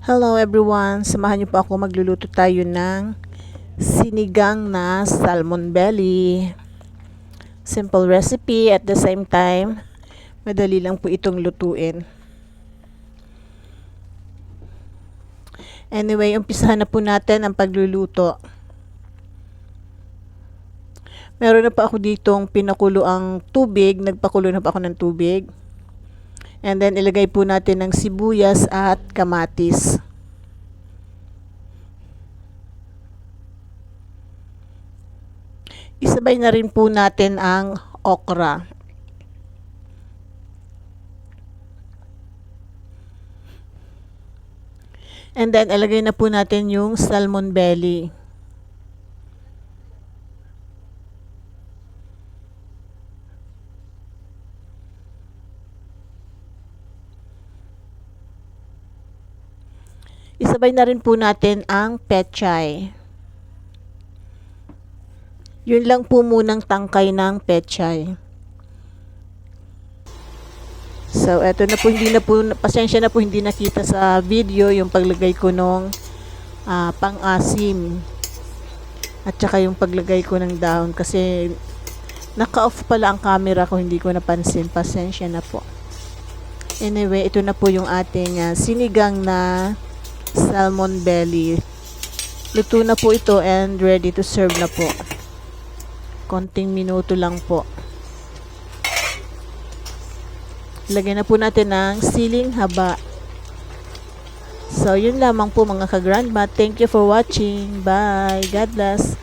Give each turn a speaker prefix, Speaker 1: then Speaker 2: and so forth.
Speaker 1: Hello everyone! Samahan niyo po ako, magluluto tayo ng sinigang na salmon belly. Simple recipe, at the same time, madali lang po itong lutuin. Anyway, umpisahan na po natin ang pagluluto. Meron na pa ako ditong pinakulo ang tubig, nagpakulo na pa ako ng tubig. And then ilagay po natin ng sibuyas at kamatis. Isabay na rin po natin ang okra. And then ilagay na po natin yung salmon belly. Isabay na rin po natin ang pechay. Yun lang po munang tangkay ng pechay. So, eto na po, hindi na po, pasensya na po, hindi nakita sa video yung paglagay ko nung pang-asim. At saka yung paglagay ko ng dahon kasi naka-off pala ang camera ko, hindi ko napansin. Pasensya na po. Anyway, ito na po yung ating sinigang na salmon belly. Luto na po ito and ready to serve na po. Konting minuto lang po. Lagyan na po natin ng siling haba. So, yun lamang po mga ka-grandma. Thank you for watching. Bye. God bless.